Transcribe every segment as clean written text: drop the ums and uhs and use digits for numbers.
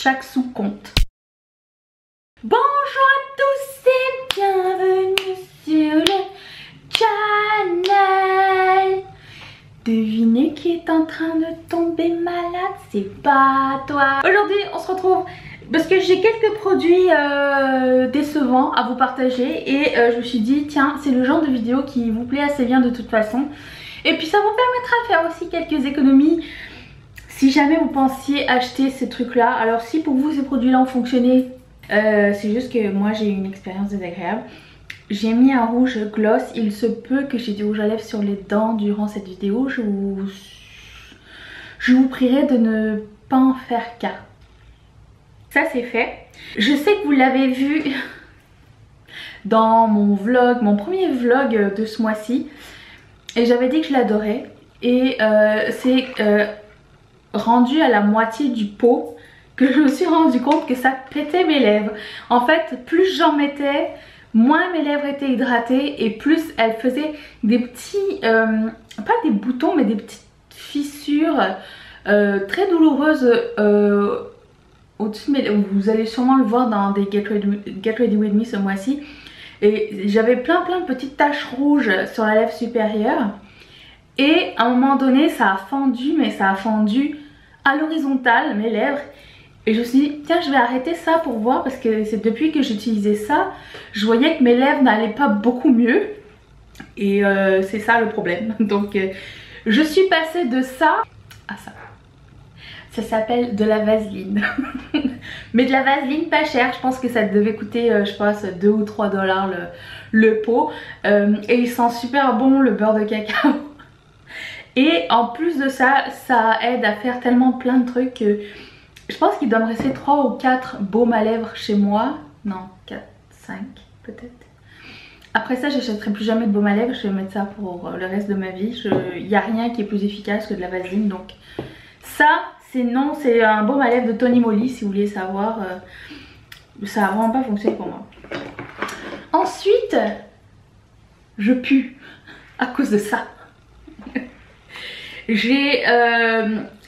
chaque sou compte. Bonjour à tous et bienvenue sur le channel. Devinez qui est en train de tomber malade, c'est pas toi. Aujourd'hui on se retrouve parce que j'ai quelques produits décevants à vous partager et je me suis dit tiens, c'est le genre de vidéo qui vous plaît assez bien de toute façon. Et puis ça vous permettra de faire aussi quelques économies si jamais vous pensiez acheter ces trucs là. Alors si pour vous ces produits là ont fonctionné, c'est juste que moi j'ai eu une expérience désagréable. J'ai mis un rouge gloss, il se peut que j'ai du rouge à lèvres sur les dents durant cette vidéo. Je vous prierai de ne pas en faire cas. Ça c'est fait. Je sais que vous l'avez vu dans mon vlog, mon premier vlog de ce mois-ci. Et j'avais dit que je l'adorais. Et c'est rendu à la moitié du pot que je me suis rendu compte que ça pétait mes lèvres. En fait, plus j'en mettais, moins mes lèvres étaient hydratées et plus elles faisaient des petits, pas des boutons mais des petites fissures très douloureuses au-dessus. Mais vous allez sûrement le voir dans des Get Ready With Me ce mois-ci. Et j'avais plein de petites taches rouges sur la lèvre supérieure. Et à un moment donné ça a fendu, mais ça a fendu à l'horizontale mes lèvres. Et je me suis dit tiens, je vais arrêter ça pour voir, parce que c'est depuis que j'utilisais ça, je voyais que mes lèvres n'allaient pas beaucoup mieux. Et c'est ça le problème. Donc je suis passée de ça à ça. Ça s'appelle de la vaseline. Mais de la vaseline pas chère, je pense que ça devait coûter je pense 2 ou 3 dollars le pot. Et il sent super bon le beurre de cacao. Et en plus de ça, ça aide à faire tellement plein de trucs que je pense qu'il doit me rester 3 ou 4 baumes à lèvres chez moi. Non, 4, 5 peut-être. Après ça, j'achèterai plus jamais de baume à lèvres. Je vais mettre ça pour le reste de ma vie. Il n'y a rien qui est plus efficace que de la vaseline. Donc ça, c'est un baume à lèvres de Tony Moly si vous voulez savoir. Ça n'a vraiment pas fonctionné pour moi. Ensuite, je pue à cause de ça.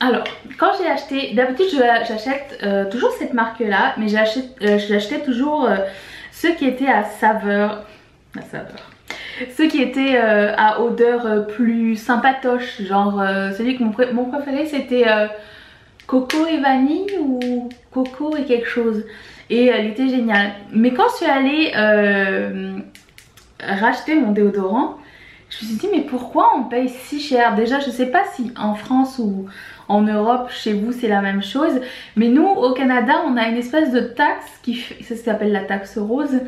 Alors quand j'ai acheté, d'habitude j'achète toujours cette marque là, mais j'achetais toujours ceux qui étaient à saveur, ceux qui étaient à odeur plus sympatoche, genre celui que mon préféré c'était coco et vanille ou coco et quelque chose, et il était génial. Mais quand je suis allée racheter mon déodorant, je me suis dit mais pourquoi on paye si cher? Déjà je sais pas si en France ou en Europe chez vous c'est la même chose, mais nous au Canada on a une espèce de taxe ça s'appelle la taxe rose,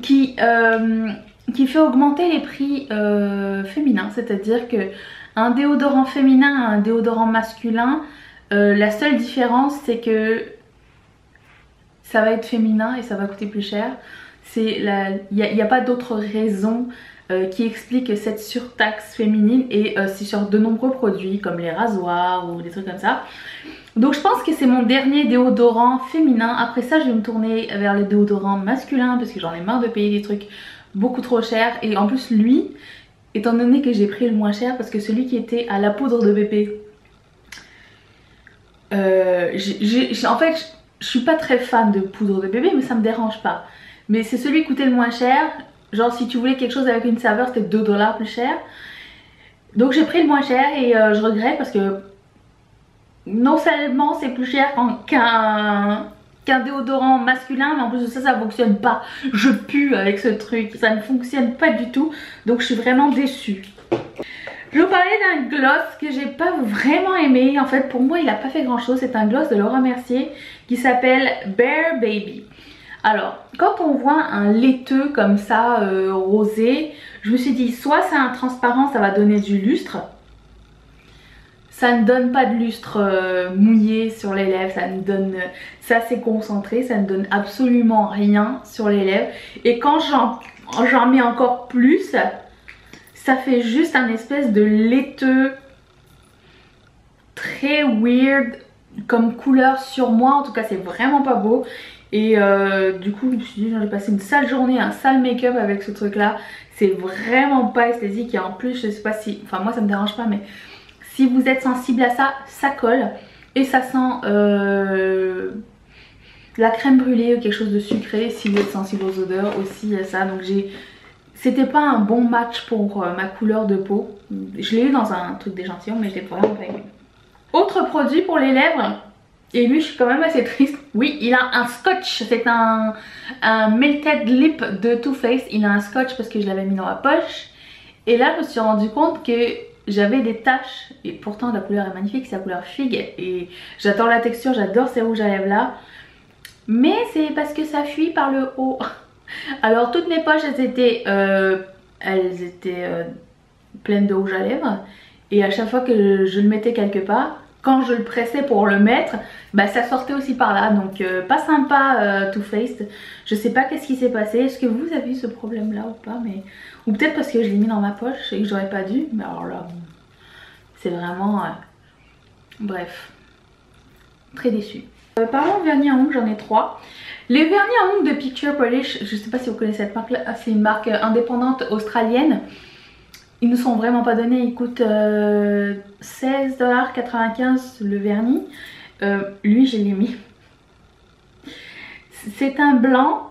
qui fait augmenter les prix féminins. C'est-à-dire que un déodorant féminin et un déodorant masculin, la seule différence c'est que ça va être féminin et ça va coûter plus cher. Il n'y a pas d'autre raison qui explique cette surtaxe féminine, et c'est sur de nombreux produits comme les rasoirs ou des trucs comme ça. Donc je pense que c'est mon dernier déodorant féminin. Après ça je vais me tourner vers le déodorant masculin parce que j'en ai marre de payer des trucs beaucoup trop chers. Et en plus lui, étant donné que j'ai pris le moins cher, parce que celui qui était à la poudre de bébé, en fait je suis pas très fan de poudre de bébé, mais ça me dérange pas. Mais c'est celui qui coûtait le moins cher. Genre si tu voulais quelque chose avec une saveur c'était 2 dollars plus cher. Donc j'ai pris le moins cher et je regrette parce que non seulement c'est plus cher qu'un déodorant masculin, mais en plus de ça ça fonctionne pas. Je pue avec ce truc, ça ne fonctionne pas du tout. Donc je suis vraiment déçue. Je vais vous parler d'un gloss que j'ai pas vraiment aimé. En fait pour moi il a pas fait grand chose. C'est un gloss de Laura Mercier qui s'appelle Bear Baby. Alors, quand on voit un laiteux comme ça, rosé, je me suis dit soit c'est un transparent, ça va donner du lustre. Ça ne donne pas de lustre mouillé sur les lèvres, ça c'est concentré, ça ne donne absolument rien sur les lèvres. Et quand j'en mets encore plus, ça fait juste un espèce de laiteux très weird comme couleur sur moi. En tout cas c'est vraiment pas beau. Et du coup je me suis dit j'ai passé une sale journée, un sale make-up avec ce truc là. C'est vraiment pas esthétique. Et en plus je sais pas si, enfin moi ça me dérange pas, mais si vous êtes sensible à ça, ça colle. Et ça sent la crème brûlée ou quelque chose de sucré. Si vous êtes sensible aux odeurs aussi, il y a ça. Donc c'était pas un bon match pour ma couleur de peau. Je l'ai eu dans un truc d'échantillon, mais je l'ai vraiment pas aimé. Autre produit pour les lèvres, et lui je suis quand même assez triste. Oui, il a un scotch, c'est un Melted Lip de Too Faced. Il a un scotch parce que je l'avais mis dans ma poche. Et là je me suis rendu compte que j'avais des taches. Et pourtant la couleur est magnifique, c'est la couleur figue. Et j'adore la texture, j'adore ces rouges à lèvres là. Mais c'est parce que ça fuit par le haut. Alors toutes mes poches elles étaient pleines de rouge à lèvres. Et à chaque fois que je le mettais quelque part, quand je le pressais pour le mettre, bah ça sortait aussi par là. Donc pas sympa Too Faced. Je sais pas qu'est-ce qui s'est passé. Est-ce que vous avez eu ce problème là ou pas, mais... Ou peut-être parce que je l'ai mis dans ma poche et que j'aurais pas dû. Mais alors là, c'est vraiment... Bref. Très déçue. Parlons vernis à ongles, j'en ai 3. Les vernis à ongles de Picture Polish, je sais pas si vous connaissez cette marque là, c'est une marque indépendante australienne. Ils ne sont vraiment pas donnés, ils coûtent 16,95$ le vernis. Lui je l'ai mis. C'est un blanc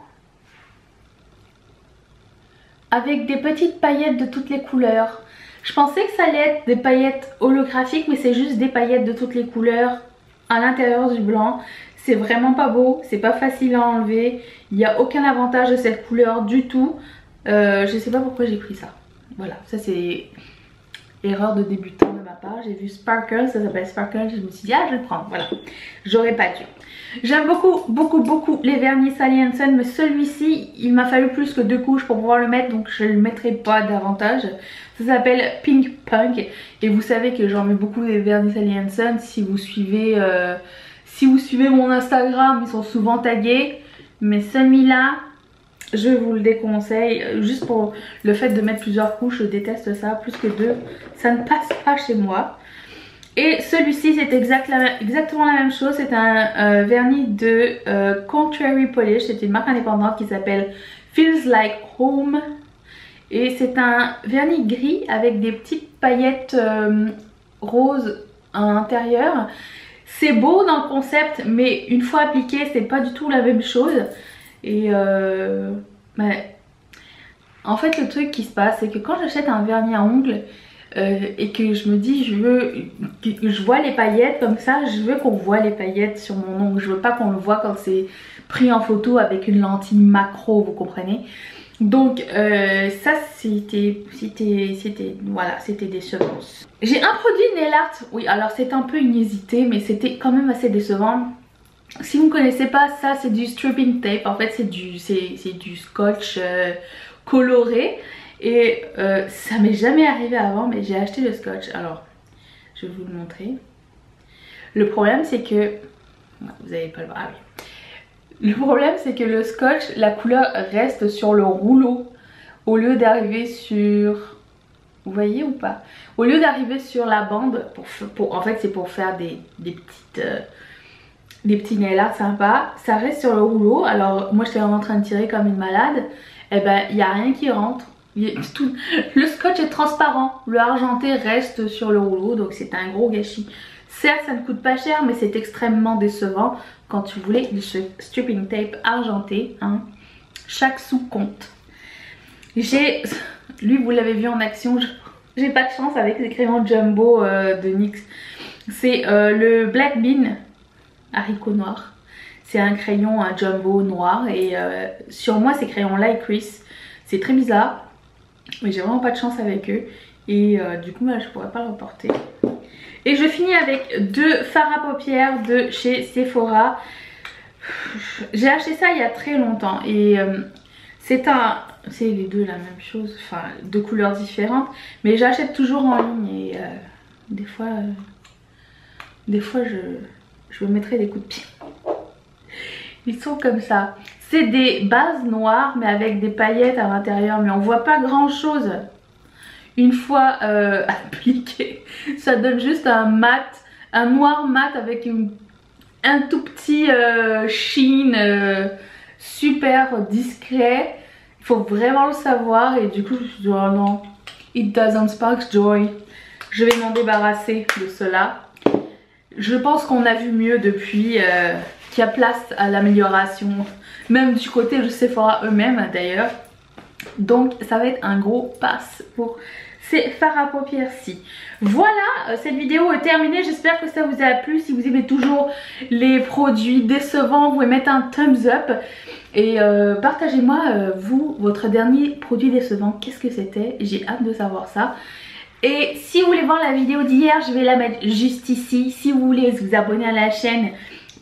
avec des petites paillettes de toutes les couleurs. Je pensais que ça allait être des paillettes holographiques, mais c'est juste des paillettes de toutes les couleurs à l'intérieur du blanc. C'est vraiment pas beau, c'est pas facile à enlever. Il n'y a aucun avantage de cette couleur du tout. Je sais pas pourquoi j'ai pris ça. Voilà, ça c'est erreur de débutant de ma part. J'ai vu Sparkle, ça s'appelle Sparkle, je me suis dit ah je vais le prendre, voilà. J'aurais pas dû. J'aime beaucoup les vernis Sally Hansen, mais celui-ci il m'a fallu plus que 2 couches pour pouvoir le mettre, donc je le mettrai pas davantage. Ça s'appelle Pink Punk et vous savez que j'en mets beaucoup des vernis Sally Hansen. Si vous suivez mon Instagram, ils sont souvent tagués, mais celui-là je vous le déconseille, juste pour le fait de mettre plusieurs couches, je déteste ça, plus que 2, ça ne passe pas chez moi. Et celui-ci c'est exactement la même chose, c'est un vernis de Contrary Polish, c'est une marque indépendante qui s'appelle Feels Like Home. Et c'est un vernis gris avec des petites paillettes roses à l'intérieur. C'est beau dans le concept, mais une fois appliqué c'est pas du tout la même chose. Et en fait le truc qui se passe c'est que quand j'achète un vernis à ongles et que je me dis je vois les paillettes comme ça, je veux qu'on voit les paillettes sur mon ongle. Je veux pas qu'on le voit quand c'est pris en photo avec une lentille macro, vous comprenez. Donc ça c'était voilà, c'était décevant. J'ai un produit nail art, oui alors c'est un peu inusité mais c'était quand même assez décevant. Si vous ne connaissez pas, ça c'est du stripping tape, en fait c'est du scotch coloré. Et ça m'est jamais arrivé avant, mais j'ai acheté le scotch. Alors je vais vous le montrer. Le problème c'est que... Vous n'allez pas le voir, ah oui. Le problème c'est que le scotch, la couleur reste sur le rouleau au lieu d'arriver sur... Vous voyez ou pas? Au lieu d'arriver sur la bande, en fait c'est pour faire des petits nail art sympas, ça reste sur le rouleau. Alors moi j'étais vraiment en train de tirer comme une malade, et ben il n'y a rien qui rentre. Le scotch est transparent, le argenté reste sur le rouleau, donc c'est un gros gâchis. Certes ça ne coûte pas cher mais c'est extrêmement décevant quand vous voulez du stripping tape argenté, hein. Chaque sou compte. Lui vous l'avez vu en action, j'ai pas de chance avec les crayons jumbo de NYX. C'est le Black Bean haricot noir. C'est un crayon, un jumbo noir, et sur moi ces crayons là ils crease. C'est très bizarre, mais j'ai vraiment pas de chance avec eux. Et du coup je pourrais pas le reporter. Et je finis avec 2 fards à paupières de chez Sephora. J'ai acheté ça il y a très longtemps et c'est les deux la même chose, enfin 2 couleurs différentes, mais j'achète toujours en ligne et des fois je me mettrai des coups de pied. Ils sont comme ça. C'est des bases noires mais avec des paillettes à l'intérieur, mais on voit pas grand chose une fois appliqué. Ça donne juste un mat, un noir mat avec un tout petit sheen super discret. Il faut vraiment le savoir et du coup je me suis dit oh non, it doesn't spark joy. Je vais m'en débarrasser de cela. Je pense qu'on a vu mieux depuis. qu'il y a place à l'amélioration, même du côté de Sephora eux-mêmes d'ailleurs. Donc ça va être un gros pass pour ces fards à paupières-ci. Voilà, cette vidéo est terminée. J'espère que ça vous a plu. Si vous aimez toujours les produits décevants, vous pouvez mettre un thumbs up. Et partagez-moi, vous, votre dernier produit décevant. Qu'est-ce que c'était? J'ai hâte de savoir ça. Et si vous voulez voir la vidéo d'hier, je vais la mettre juste ici. Si vous voulez vous abonner à la chaîne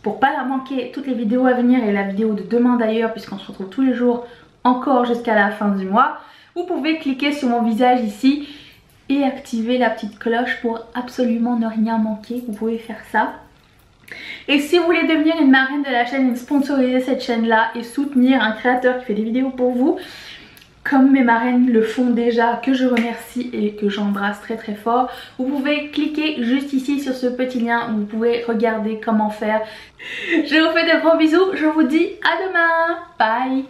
pour pas la manquer, toutes les vidéos à venir et la vidéo de demain d'ailleurs, puisqu'on se retrouve tous les jours encore jusqu'à la fin du mois, vous pouvez cliquer sur mon visage ici et activer la petite cloche pour absolument ne rien manquer. Vous pouvez faire ça. Et si vous voulez devenir une marraine de la chaîne et sponsoriser cette chaîne là et soutenir un créateur qui fait des vidéos pour vous, comme mes marraines le font déjà, que je remercie et que j'embrasse très très fort, vous pouvez cliquer juste ici sur ce petit lien où vous pouvez regarder comment faire. Je vous fais de gros bisous, je vous dis à demain, bye.